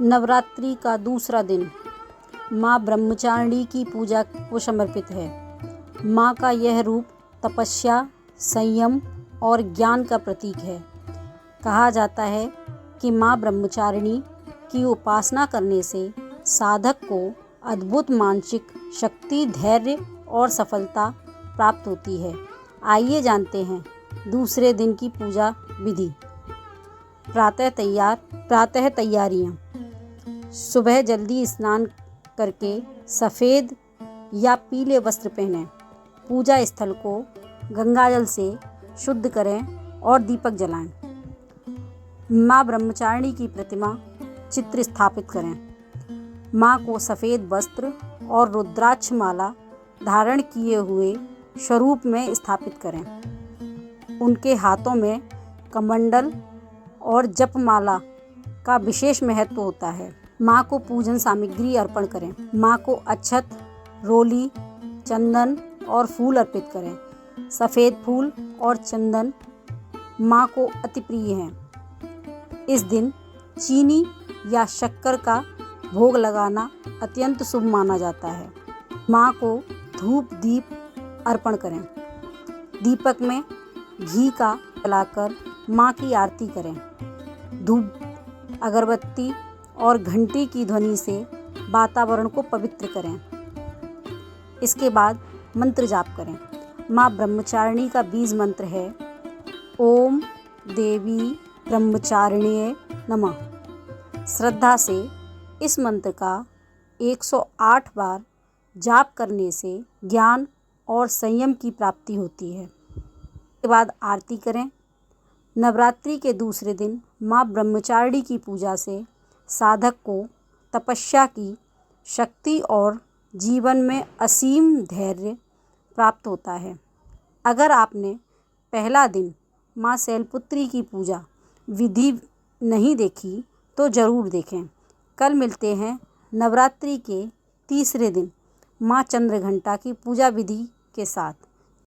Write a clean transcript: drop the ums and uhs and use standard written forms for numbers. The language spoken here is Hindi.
नवरात्रि का दूसरा दिन माँ ब्रह्मचारिणी की पूजा को समर्पित है। माँ का यह रूप तपस्या, संयम और ज्ञान का प्रतीक है। कहा जाता है कि माँ ब्रह्मचारिणी की उपासना करने से साधक को अद्भुत मानसिक शक्ति, धैर्य और सफलता प्राप्त होती है। आइए जानते हैं दूसरे दिन की पूजा विधि। प्रातः तैयारियाँ। सुबह जल्दी स्नान करके सफ़ेद या पीले वस्त्र पहनें। पूजा स्थल को गंगाजल से शुद्ध करें और दीपक जलाएं। माँ ब्रह्मचारिणी की प्रतिमा चित्र स्थापित करें। माँ को सफ़ेद वस्त्र और रुद्राक्ष माला धारण किए हुए स्वरूप में स्थापित करें। उनके हाथों में कमंडल और जपमाला का विशेष महत्व होता है। माँ को पूजन सामग्री अर्पण करें। माँ को अक्षत, रोली, चंदन और फूल अर्पित करें। सफ़ेद फूल और चंदन माँ को अति प्रिय हैं। इस दिन चीनी या शक्कर का भोग लगाना अत्यंत शुभ माना जाता है। माँ को धूप दीप अर्पण करें। दीपक में घी का जलाकर माँ की आरती करें। धूप, अगरबत्ती और घंटी की ध्वनि से वातावरण को पवित्र करें। इसके बाद मंत्र जाप करें। माँ ब्रह्मचारिणी का बीज मंत्र है ओम देवी ब्रह्मचारिण्ये नमः। श्रद्धा से इस मंत्र का 108 बार जाप करने से ज्ञान और संयम की प्राप्ति होती है। इसके बाद आरती करें। नवरात्रि के दूसरे दिन माँ ब्रह्मचारिणी की पूजा से साधक को तपस्या की शक्ति और जीवन में असीम धैर्य प्राप्त होता है। अगर आपने पहला दिन माँ शैलपुत्री की पूजा विधि नहीं देखी तो ज़रूर देखें। कल मिलते हैं नवरात्रि के तीसरे दिन माँ चंद्रघंटा की पूजा विधि के साथ।